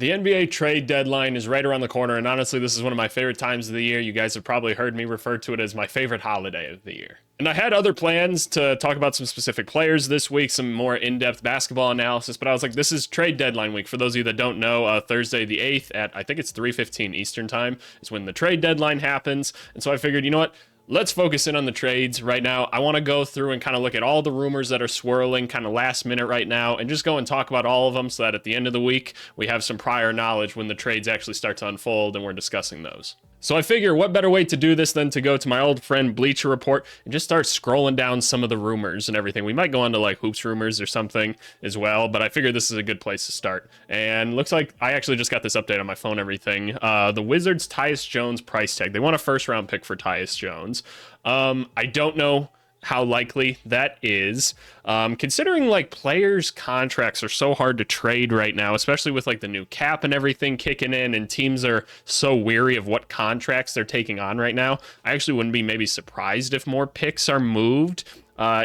The NBA trade deadline is right around the corner, and honestly, this is one of my favorite times of the year. You guys have probably heard me refer to it as my favorite holiday of the year. And I had other plans to talk about some specific players this week, some more in-depth basketball analysis, but I was like, this is trade deadline week. For those of you that don't know, Thursday the 8th at, I think it's 3:15 Eastern time, is when the trade deadline happens. And so I figured, you know what? Let's focus in on the trades right now. I want to go through and kind of look at all the rumors that are swirling kind of last minute right now and just go and talk about all of them so that at the end of the week, we have some prior knowledge when the trades actually start to unfold and we're discussing those. So I figure what better way to do this than to go to my old friend Bleacher Report and just start scrolling down some of the rumors and everything. We might go on to like Hoops Rumors or something as well, but I figure this is a good place to start. And looks like I actually just got this update on my phone, everything. The Wizards' Tyus Jones price tag. They want a first round pick for Tyus Jones. I don't know how likely that is, considering like players' contracts are so hard to trade right now, especially with like the new cap and everything kicking in, and teams are so weary of what contracts they're taking on right now. I actually wouldn't be maybe surprised if more picks are moved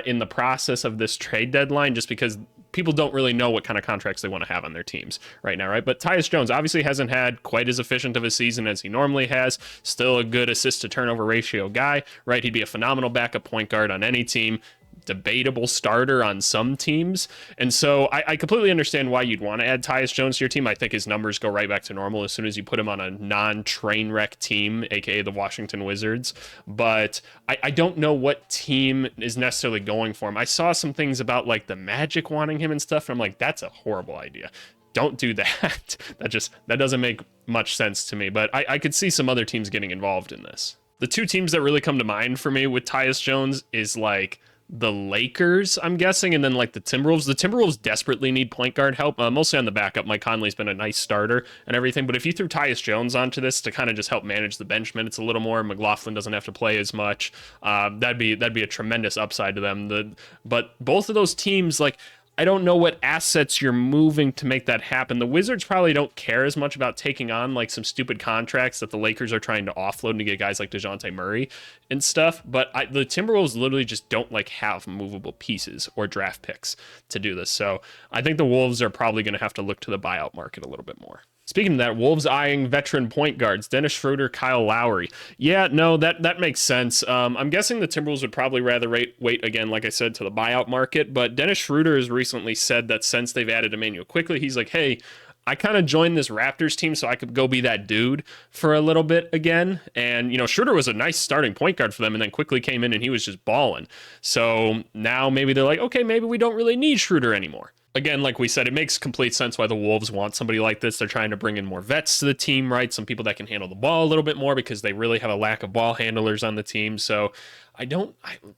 in the process of this trade deadline, just because people don't really know what kind of contracts they want to have on their teams right now, right? But Tyus Jones obviously hasn't had quite as efficient of a season as he normally has. Still a good assist to turnover ratio guy, right? He'd be a phenomenal backup point guard on any team. Debatable starter on some teams. And so I completely understand why you'd want to add Tyus Jones to your team. I think his numbers go right back to normal as soon as you put him on a non-train wreck team, aka the Washington Wizards. But I don't know what team is necessarily going for him. I saw some things about like the Magic wanting him and stuff, and I'm like, that's a horrible idea. Don't do that. That doesn't make much sense to me. But I could see some other teams getting involved in this. The two teams that really come to mind for me with Tyus Jones is like the Lakers, I'm guessing, and then like the Timberwolves. The Timberwolves desperately need point guard help, mostly on the backup. Mike Conley's been a nice starter and everything, but if you threw Tyus Jones onto this to kind of just help manage the bench minutes a little more, McLaughlin doesn't have to play as much. That'd be a tremendous upside to them. But both of those teams, like, I don't know what assets you're moving to make that happen. The Wizards probably don't care as much about taking on like some stupid contracts that the Lakers are trying to offload to get guys like DeJounte Murray and stuff. But the Timberwolves literally just don't like have movable pieces or draft picks to do this. So I think the Wolves are probably going to have to look to the buyout market a little bit more. Speaking of that, Wolves eyeing veteran point guards, Dennis Schroeder, Kyle Lowry. Yeah, no, that makes sense. I'm guessing the Timberwolves would probably rather wait again, like I said, to the buyout market. But Dennis Schroeder has recently said that since they've added Emmanuel Quickley, he's like, hey, I kind of joined this Raptors team so I could go be that dude for a little bit again. And, you know, Schroeder was a nice starting point guard for them and then quickly came in and he was just balling. So now maybe they're like, okay, maybe we don't really need Schroeder anymore. Again, like we said, it makes complete sense why the Wolves want somebody like this. They're trying to bring in more vets to the team, right? Some people that can handle the ball a little bit more because they really have a lack of ball handlers on the team. So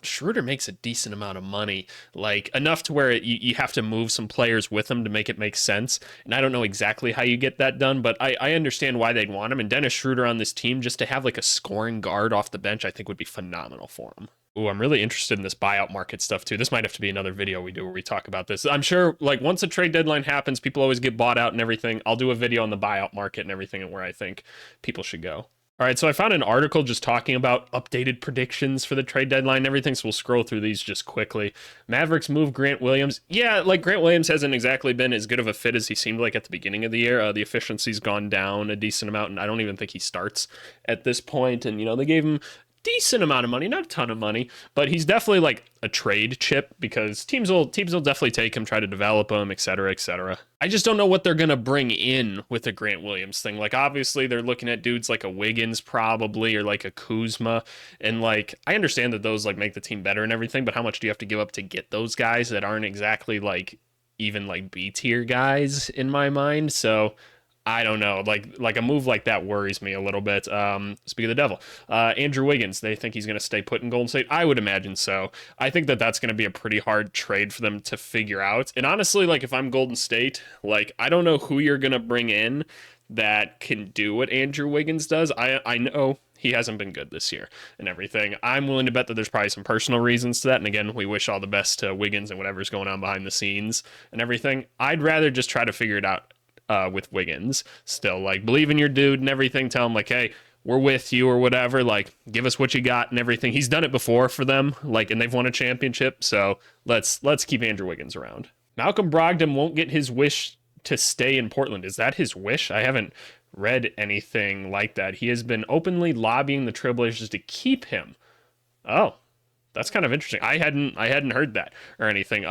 Schroeder makes a decent amount of money, like enough to where you have to move some players with him to make it make sense. And I don't know exactly how you get that done, but I understand why they'd want him. And Dennis Schroeder on this team, just to have like a scoring guard off the bench, I think would be phenomenal for him. Ooh, I'm really interested in this buyout market stuff too. This might have to be another video we do where we talk about this. I'm sure like once a trade deadline happens, people always get bought out and everything. I'll do a video on the buyout market and everything and where I think people should go. All right, so I found an article just talking about updated predictions for the trade deadline and everything, so we'll scroll through these just quickly. Mavericks move Grant Williams. Yeah, like Grant Williams hasn't exactly been as good of a fit as he seemed like at the beginning of the year. The efficiency's gone down a decent amount, and I don't even think he starts at this point. And, you know, they gave him decent amount of money, not a ton of money, but he's definitely like a trade chip because teams will definitely take him, try to develop him, et cetera, et cetera. I just don't know what they're going to bring in with the Grant Williams thing. Like, obviously they're looking at dudes like a Wiggins probably, or like a Kuzma. And like, I understand that those like make the team better and everything, but how much do you have to give up to get those guys that aren't exactly like even like B tier guys in my mind? So I don't know. Like a move like that worries me a little bit. Speak of the devil, Andrew Wiggins. They think he's going to stay put in Golden State. I would imagine so. I think that that's going to be a pretty hard trade for them to figure out. And honestly, like if I'm Golden State, like I don't know who you're going to bring in that can do what Andrew Wiggins does. I know he hasn't been good this year and everything. I'm willing to bet that there's probably some personal reasons to that. And again, we wish all the best to Wiggins and whatever's going on behind the scenes and everything. I'd rather just try to figure it out with Wiggins still. Like, believe in your dude and everything. Tell him, like, hey, we're with you or whatever. Like, give us what you got and everything. He's done it before for them, like, and they've won a championship. So let's keep Andrew Wiggins around. Malcolm Brogdon won't get his wish to stay in Portland. Is that his wish? I haven't read anything like that. He has been openly lobbying the Trailblazers to keep him. Oh, that's kind of interesting. I hadn't heard that or anything.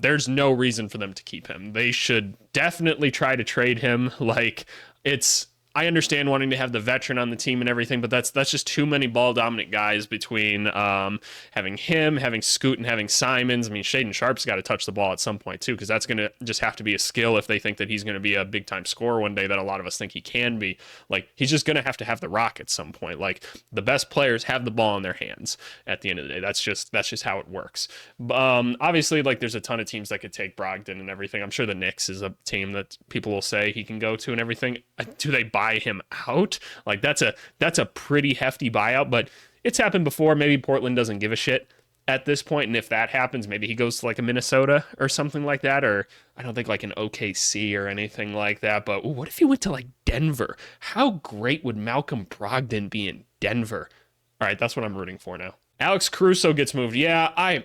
There's no reason for them to keep him. They should definitely try to trade him. Like, I understand wanting to have the veteran on the team and everything, but that's just too many ball dominant guys between having him, having Scoot, and having Simons. I mean, Shaedon Sharpe's got to touch the ball at some point too, because that's going to just have to be a skill if they think that he's going to be a big time scorer one day, that a lot of us think he can be. Like, he's just going to have the rock at some point. Like, the best players have the ball in their hands at the end of the day. That's just how it works. Obviously, like, there's a ton of teams that could take Brogdon and everything. I'm sure the Knicks is a team that people will say he can go to and everything. Do they buy him out? Like, that's a pretty hefty buyout, but it's happened before. Maybe Portland doesn't give a shit at this point, and if that happens, maybe he goes to like a Minnesota or something like that, or I don't think like an OKC or anything like that. But what if he went to like Denver? How great would Malcolm Brogdon be in Denver? All right, that's what I'm rooting for now. Alex Caruso gets moved. Yeah, I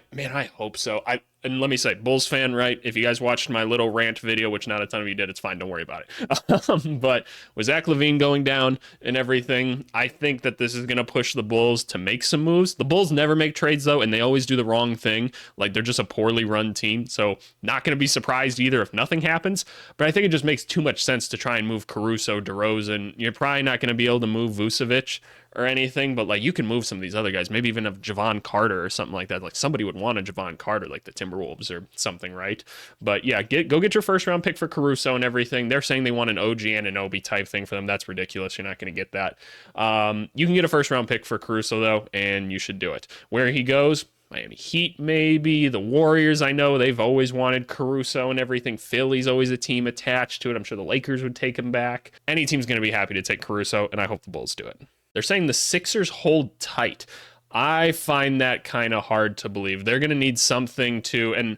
hope so. And let me say, Bulls fan, right? If you guys watched my little rant video, which not a ton of you did, it's fine. Don't worry about it. But with Zach LaVine going down and everything, I think that this is going to push the Bulls to make some moves. The Bulls never make trades, though, and they always do the wrong thing. Like, they're just a poorly run team. So not going to be surprised either if nothing happens. But I think it just makes too much sense to try and move Caruso, DeRozan. You're probably not going to be able to move Vucevic or anything, but like, you can move some of these other guys, maybe even a Javon Carter or something like that. Like, somebody would want a Javon Carter, like the Timberwolves or something, right? But yeah, go get your first round pick for Caruso and everything. They're saying they want an OG Anunoby type thing for them. That's ridiculous. You're not going to get that. You can get a first round pick for Caruso though, and you should do it. Where he goes, Miami Heat, maybe the Warriors. I know they've always wanted Caruso and everything. Philly's always a team attached to it. I'm sure the Lakers would take him back. Any team's going to be happy to take Caruso, and I hope the Bulls do it. They're saying the Sixers hold tight. I find that kind of hard to believe. They're going to need something to, and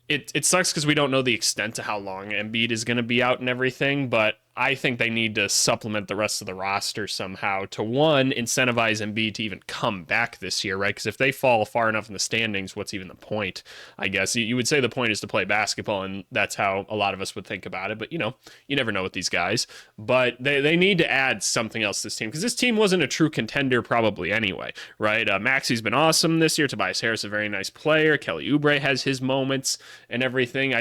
it sucks because we don't know the extent to how long Embiid is going to be out and everything, but I think they need to supplement the rest of the roster somehow to, one, incentivize Embiid to even come back this year, right? Because if they fall far enough in the standings, what's even the point? I guess you would say the point is to play basketball, and that's how a lot of us would think about it. But, you never know with these guys. But they need to add something else to this team, because this team wasn't a true contender probably anyway, right? Maxi's been awesome this year. Tobias Harris, a very nice player. Kelly Oubre has his moments and everything.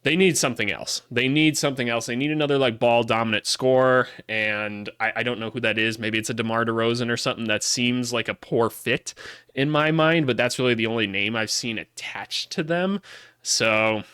They need something else. They need another like ball dominant scorer, and I don't know who that is. Maybe it's a DeMar DeRozan or something. That seems like a poor fit in my mind, but that's really the only name I've seen attached to them. So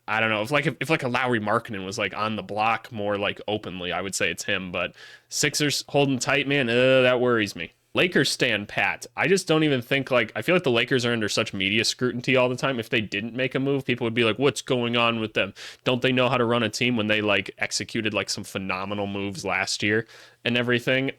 I don't know. If like a Lauri Markkanen was like on the block more like openly, I would say it's him. But Sixers holding tight, man, that worries me. Lakers stand pat. I just don't even think, like, I feel like the Lakers are under such media scrutiny all the time. If they didn't make a move, people would be like, what's going on with them? Don't they know how to run a team when they like executed like some phenomenal moves last year and everything?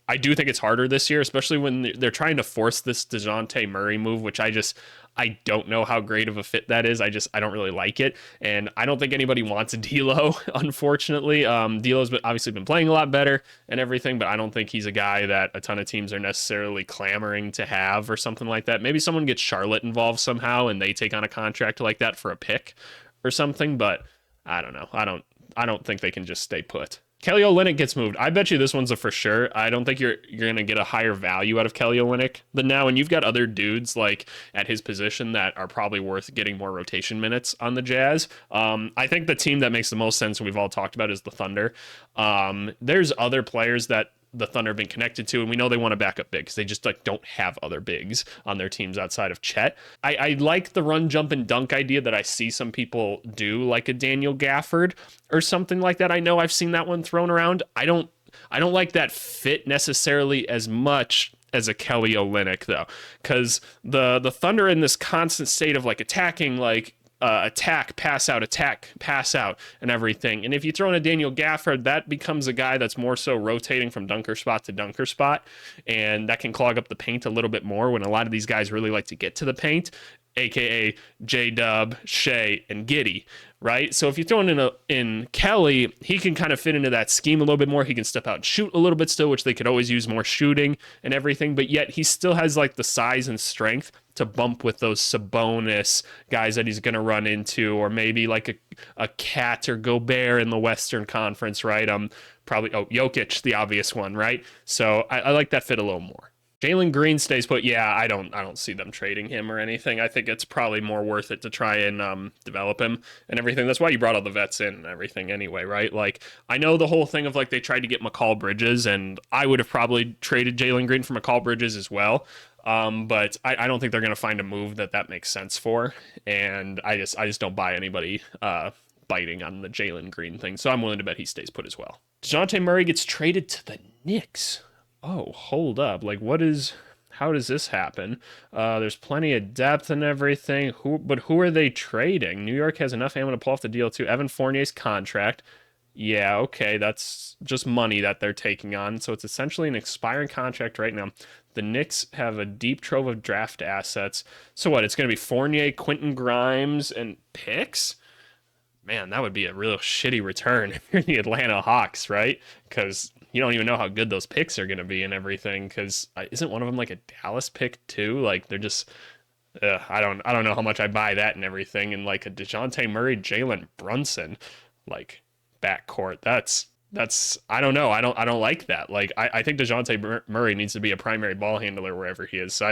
I do think it's harder this year, especially when they're trying to force this DeJounte Murray move, which I don't know how great of a fit that is. I don't really like it. And I don't think anybody wants a D'Lo, unfortunately. D'Lo's obviously been playing a lot better and everything, but I don't think he's a guy that a ton of teams are necessarily clamoring to have or something like that. Maybe someone gets Charlotte involved somehow and they take on a contract like that for a pick or something, but I don't know. I don't think they can just stay put. Kelly Olynyk gets moved. I bet you this one's a for sure. I don't think you're going to get a higher value out of Kelly Olynyk than now. And you've got other dudes like at his position that are probably worth getting more rotation minutes on the Jazz. I think the team that makes the most sense, and we've all talked about, is the Thunder. There's other players that the Thunder have been connected to, and we know they want to back up big because they just like don't have other bigs on their teams outside of Chet. I like the run, jump, and dunk idea that I see some people do, like a Daniel Gafford or something like that. I know I've seen that one thrown around. I don't like that fit necessarily as much as a Kelly Olynyk though, because the Thunder in this constant state of like attacking, like attack, pass out, and everything. And if you throw in a Daniel Gafford, that becomes a guy that's more so rotating from dunker spot to dunker spot, and that can clog up the paint a little bit more when a lot of these guys really like to get to the paint, aka J-Dub, Shea, and Giddey, right? So if you throw in Kelly, he can kind of fit into that scheme a little bit more. He can step out and shoot a little bit still, which they could always use more shooting and everything. But yet he still has like the size and strength to bump with those Sabonis guys that he's going to run into, or maybe like a Cat or Gobert in the Western Conference, right? Probably Jokic, the obvious one, right? So I like that fit a little more. Jalen Green stays put. Yeah, I don't see them trading him or anything. I think it's probably more worth it to try and develop him and everything. That's why you brought all the vets in and everything anyway, right? Like, I know the whole thing of like they tried to get McCall Bridges, and I would have probably traded Jalen Green for McCall Bridges as well. But I don't think they're going to find a move that makes sense for. And I just don't buy anybody biting on the Jalen Green thing. So I'm willing to bet he stays put as well. DeJounte Murray gets traded to the Knicks. Oh, hold up. Like, how does this happen? There's plenty of depth and everything. Who are they trading? New York has enough ammo to pull off the deal too. Evan Fournier's contract. Yeah, okay, that's just money that they're taking on. So it's essentially an expiring contract right now. The Knicks have a deep trove of draft assets. So what? It's going to be Fournier, Quentin Grimes, and picks? Man, that would be a real shitty return if you're the Atlanta Hawks, right? Because you don't even know how good those picks are going to be and everything. Because isn't one of them like a Dallas pick too? Like they're just, I don't know how much I buy that and everything. And like a DeJounte Murray, Jalen Brunson, like backcourt. That's I don't know. I don't like that. Like I think DeJounte Murray needs to be a primary ball handler wherever he is. So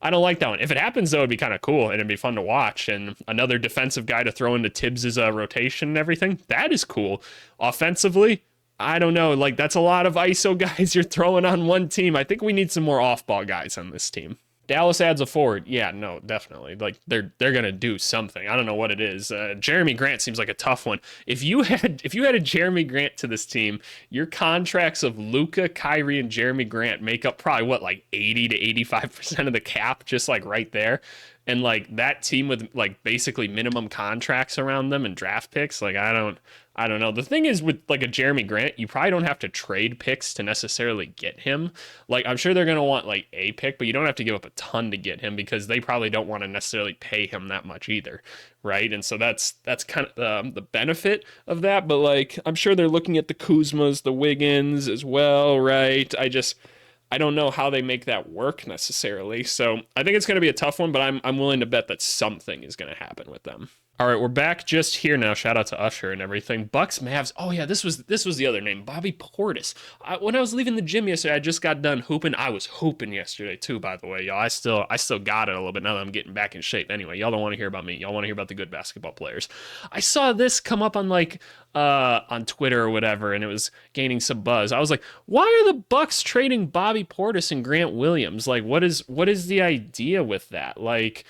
I don't like that one. If it happens, though, it'd be kind of cool and it'd be fun to watch. And another defensive guy to throw into Tibbs' rotation and everything. That is cool. Offensively, I don't know. Like, that's a lot of ISO guys you're throwing on one team. I think we need some more off-ball guys on this team. Dallas adds a forward. Yeah, no, definitely. Like they're gonna do something. I don't know what it is. Jeremy Grant seems like a tough one. If you had a Jeremy Grant to this team, your contracts of Luka, Kyrie, and Jeremy Grant make up probably what, like 80 to 85% of the cap, just like right there. And like that team with like basically minimum contracts around them and draft picks, like I don't know. The thing is with like a Jeremy Grant, you probably don't have to trade picks to necessarily get him. Like I'm sure they're going to want like a pick, but you don't have to give up a ton to get him because they probably don't want to necessarily pay him that much either, right? And so that's kind of the benefit of that. But like I'm sure they're looking at the Kuzmas, the Wiggins as well, right? I don't know how they make that work necessarily. So I think it's going to be a tough one, but I'm willing to bet that something is going to happen with them. All right, we're back just here now. Shout out to Usher and everything. Bucks, Mavs. Oh yeah, this was the other name, Bobby Portis. When I was leaving the gym yesterday, I just got done hooping. I was hooping yesterday too, by the way, y'all. I still got it a little bit now that I'm getting back in shape. Anyway, y'all don't want to hear about me. Y'all want to hear about the good basketball players. I saw this come up on like on Twitter or whatever, and it was gaining some buzz. I was like, why are the Bucks trading Bobby Portis and Grant Williams? Like, what is the idea with that? Like,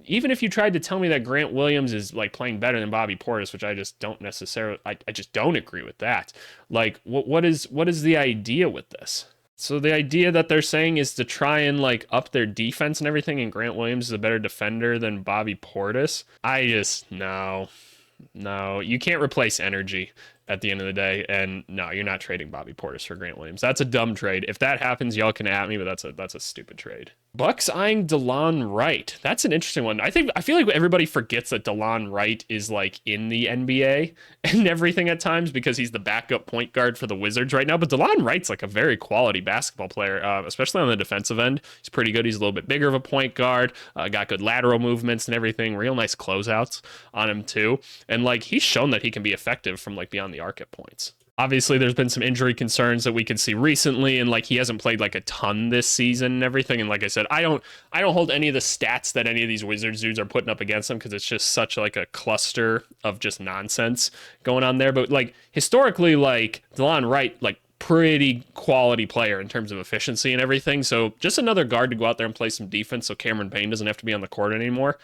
even if you tried to tell me that Grant Williams is like playing better than Bobby Portis, which I just don't necessarily, I just don't agree with that. Like, what is the idea with this? So the idea that they're saying is to try and like up their defense and everything, and Grant Williams is a better defender than Bobby Portis. No, you can't replace energy at the end of the day, and no, you're not trading Bobby Portis for Grant Williams. That's a dumb trade. If that happens, y'all can at me, but that's a stupid trade. Bucks eyeing DeLon Wright. That's an interesting one. I feel like everybody forgets that DeLon Wright is like in the NBA and everything at times because he's the backup point guard for the Wizards right now. But DeLon Wright's like a very quality basketball player, especially on the defensive end. He's pretty good. He's a little bit bigger of a point guard, got good lateral movements and everything. Real nice closeouts on him too. And like he's shown that he can be effective from like beyond the arc at points. Obviously, there's been some injury concerns that we can see recently, and like he hasn't played like a ton this season and everything. And like I said, I don't hold any of the stats that any of these Wizards dudes are putting up against them because it's just such like a cluster of just nonsense going on there. But like historically, like DeLon Wright, like pretty quality player in terms of efficiency and everything. So just another guard to go out there and play some defense, so Cameron Payne doesn't have to be on the court anymore.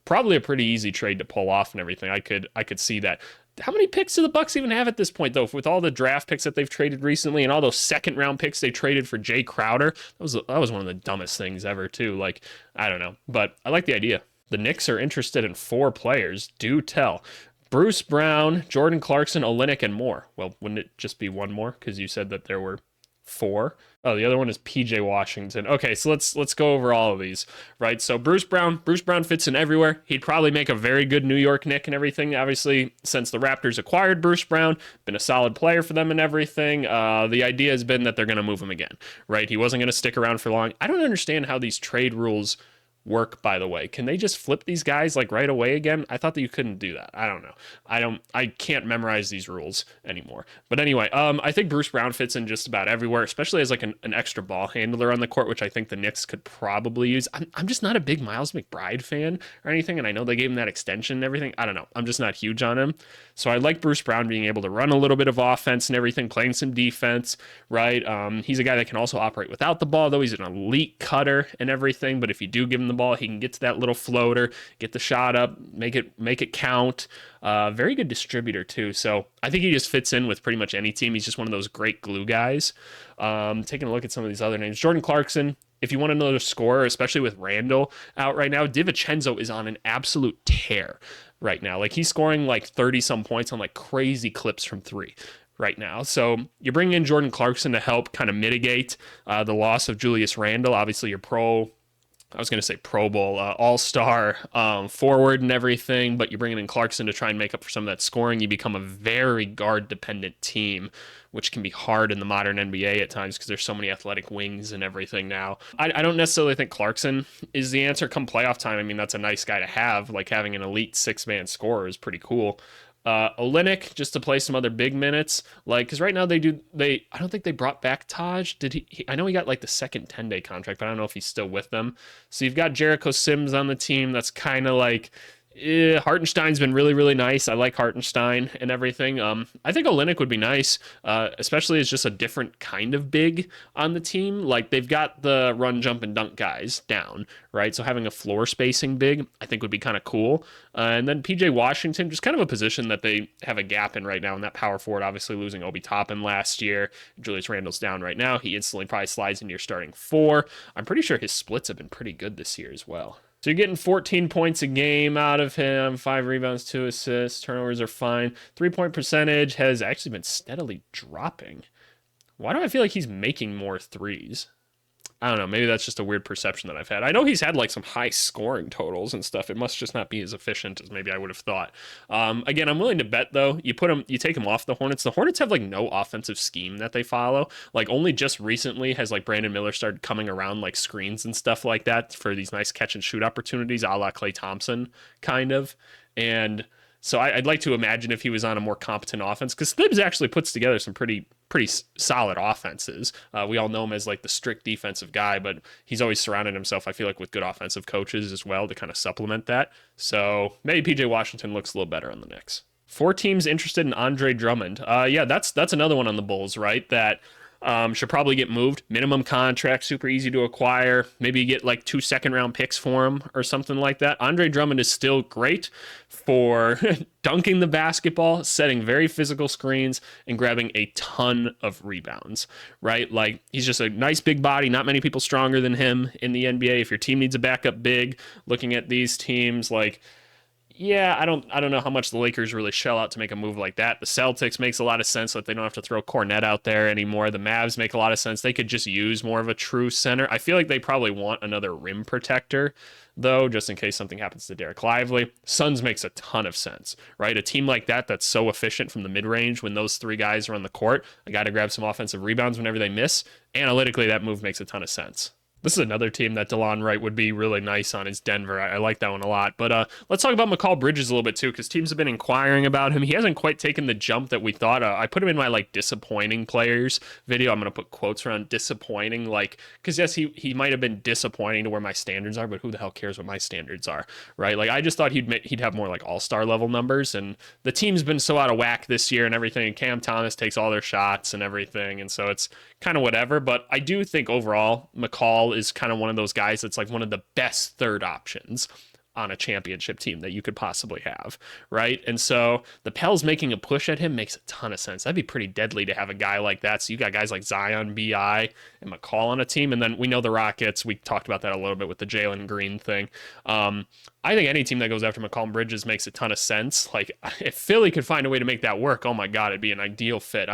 Probably a pretty easy trade to pull off and everything. I could see that. How many picks do the Bucks even have at this point, though? With all the draft picks that they've traded recently and all those second-round picks they traded for Jay Crowder, that was one of the dumbest things ever, too. Like, I don't know. But I like the idea. The Knicks are interested in 4 players. Do tell. Bruce Brown, Jordan Clarkson, Olynyk, and more. Well, wouldn't it just be one more? Because you said that there were 4. Oh, the other one is PJ Washington. Okay, so let's go over all of these, right? So Bruce Brown fits in everywhere. He'd probably make a very good New York Knick and everything. Obviously, since the Raptors acquired Bruce Brown, been a solid player for them and everything. The idea has been that they're going to move him again, right? He wasn't going to stick around for long. I don't understand how these trade rules work, by the way. Can they just flip these guys like right away again? I thought that you couldn't do that. I don't know. I can't memorize these rules anymore. But anyway, I think Bruce Brown fits in just about everywhere, especially as like an extra ball handler on the court, which I think the Knicks could probably use. I'm just not a big Miles McBride fan or anything, and I know they gave him that extension and everything. I don't know. I'm just not huge on him. So I like Bruce Brown being able to run a little bit of offense and everything, playing some defense, right? He's a guy that can also operate without the ball, though. He's an elite cutter and everything, but if you do give him the ball, he can get to that little floater, get the shot up, make it count. Very good distributor too. So I think he just fits in with pretty much any team. He's just one of those great glue guys. Taking a look at some of these other names, Jordan Clarkson. If you want another scorer, especially with Randall out right now, DiVincenzo is on an absolute tear right now. Like he's scoring like 30 some points on like crazy clips from 3 right now. So you're bringing in Jordan Clarkson to help kind of mitigate the loss of Julius Randle. Obviously, your Pro Bowl, all-star forward and everything, but you're bringing in Clarkson to try and make up for some of that scoring. You become a very guard-dependent team, which can be hard in the modern NBA at times because there's so many athletic wings and everything now. I don't necessarily think Clarkson is the answer come playoff time. I mean, that's a nice guy to have. Like having an elite 6-man scorer is pretty cool. Olynyk just to play some other big minutes, like because right now I don't think they brought back Taj. Did he I know he got like the second 10-day contract, but I don't know if he's still with them. So you've got Jericho Sims on the team. That's kind of like Hartenstein's been really, really nice. I like Hartenstein and everything. I think Olynyk would be nice, especially as just a different kind of big on the team. Like they've got the run, jump, and dunk guys down, right? So having a floor spacing big, I think would be kind of cool. And then PJ Washington, just kind of a position that they have a gap in right now in that power forward, obviously losing Obi Toppin last year. Julius Randle's down right now. He instantly probably slides into your starting 4. I'm pretty sure his splits have been pretty good this year as well. So you're getting 14 points a game out of him, 5 rebounds, 2 assists, turnovers are fine. 3-point percentage has actually been steadily dropping. Why do I feel like he's making more threes? I don't know. Maybe that's just a weird perception that I've had. I know he's had like some high scoring totals and stuff. It must just not be as efficient as maybe I would have thought. Again, I'm willing to bet though. You take him off the Hornets. The Hornets have like no offensive scheme that they follow. Like only just recently has like Brandon Miller started coming around like screens and stuff like that for these nice catch and shoot opportunities, a la Klay Thompson kind of. And so I'd like to imagine if he was on a more competent offense, because Thibs actually puts together some pretty solid offenses. We all know him as like the strict defensive guy, but he's always surrounded himself, I feel like, with good offensive coaches as well to kind of supplement that. So maybe PJ Washington looks a little better on the Knicks. 4 teams interested in Andre Drummond. Yeah, that's another one on the Bulls, right? That should probably get moved. Minimum contract, super easy to acquire. Maybe you get like 2 second-round picks for him or something like that. Andre Drummond is still great for dunking the basketball, setting very physical screens, and grabbing a ton of rebounds, right? Like, he's just a nice big body. Not many people stronger than him in the NBA. If your team needs a backup big, looking at these teams, like, yeah, I don't know how much the Lakers really shell out to make a move like that. The Celtics makes a lot of sense so that they don't have to throw Cornette out there anymore. The Mavs make a lot of sense. They could just use more of a true center. I feel like they probably want another rim protector, though, just in case something happens to Derek Lively. Suns makes a ton of sense, right? A team like that that's so efficient from the mid-range when those 3 guys are on the court, a guy to grab some offensive rebounds whenever they miss. Analytically, that move makes a ton of sense. This is another team that DeLon Wright would be really nice on, is Denver. I like that one a lot. But let's talk about Mikal Bridges a little bit too, because teams have been inquiring about him. He hasn't quite taken the jump that we thought. I put him in my like disappointing players video. I'm going to put quotes around disappointing, like, because yes, he might have been disappointing to where my standards are, but who the hell cares what my standards are, right? Like, I just thought he'd have more like all-star level numbers, and the team's been so out of whack this year and everything. And Cam Thomas takes all their shots and everything, and so it's kind of whatever. But I do think overall Mikal is kind of one of those guys that's like one of the best third options on a championship team that you could possibly have, right? And so the Pels making a push at him makes a ton of sense. That'd be pretty deadly to have a guy like that. So you got guys like Zion, BI, and McCall on a team. And then we know the Rockets. We talked about that a little bit with the Jalen Green thing. I think any team that goes after McCall and Bridges makes a ton of sense. Like, if Philly could find a way to make that work, oh my God, it'd be an ideal fit.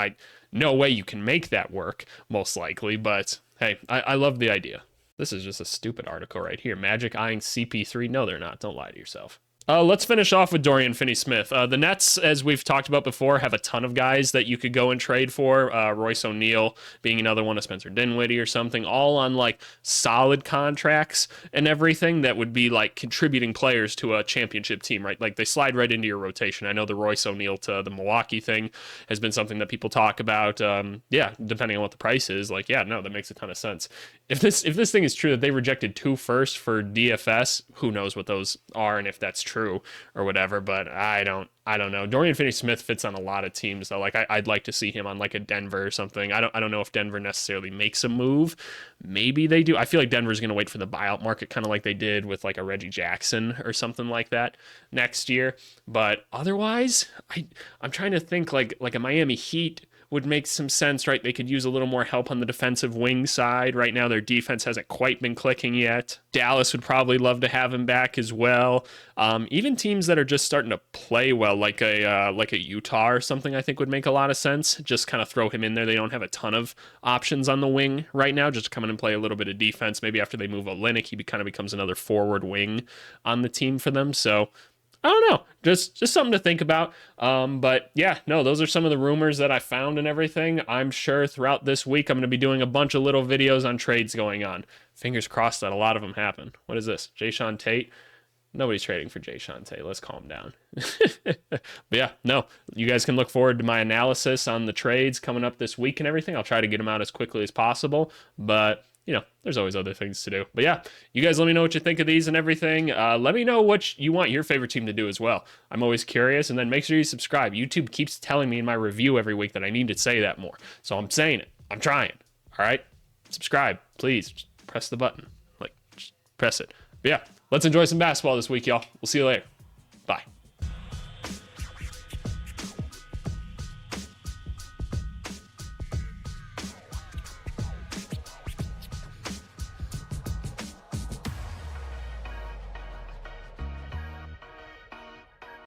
No way you can make that work, most likely. But hey, I love the idea. This is just a stupid article right here. Magic eyeing CP3. No, they're not. Don't lie to yourself. Let's finish off with Dorian Finney-Smith. The Nets, as we've talked about before, have a ton of guys that you could go and trade for. Royce O'Neal being another one, of Spencer Dinwiddie or something, all on like solid contracts and everything that would be like contributing players to a championship team, right? Like they slide right into your rotation. I know the Royce O'Neal to the Milwaukee thing has been something that people talk about. Yeah, depending on what the price is, like, yeah, no, that makes a ton of sense. If this thing is true that they rejected 2 firsts for DFS, who knows what those are and if that's true or whatever, but I don't know. Dorian Finney-Smith fits on a lot of teams though. Like I'd like to see him on like a Denver or something. I don't know if Denver necessarily makes a move. Maybe they do. I feel like Denver's going to wait for the buyout market, kind of like they did with like a Reggie Jackson or something like that next year. But otherwise, I'm trying to think like a Miami Heat would make some sense, right? They could use a little more help on the defensive wing side. Right now, their defense hasn't quite been clicking yet. Dallas would probably love to have him back as well. Even teams that are just starting to play well, like a Utah or something, I think would make a lot of sense. Just kind of throw him in there. They don't have a ton of options on the wing right now. Just come in and play a little bit of defense. Maybe after they move Olynyk, he kind of becomes another forward wing on the team for them. So I don't know, just something to think about. But yeah, no, those are some of the rumors that I found and everything. I'm sure throughout this week, I'm going to be doing a bunch of little videos on trades going on. Fingers crossed that a lot of them happen. What is this? Jae'Sean Tate? Nobody's trading for Jae'Sean Tate. Let's calm down. But yeah, no, you guys can look forward to my analysis on the trades coming up this week and everything. I'll try to get them out as quickly as possible, but you know, there's always other things to do. But yeah, you guys let me know what you think of these and everything. Let me know what you want your favorite team to do as well. I'm always curious. And then make sure you subscribe. YouTube keeps telling me in my review every week that I need to say that more. So I'm saying it. I'm trying. All right? Subscribe, please. Just press the button. Like, just press it. But yeah, let's enjoy some basketball this week, y'all. We'll see you later.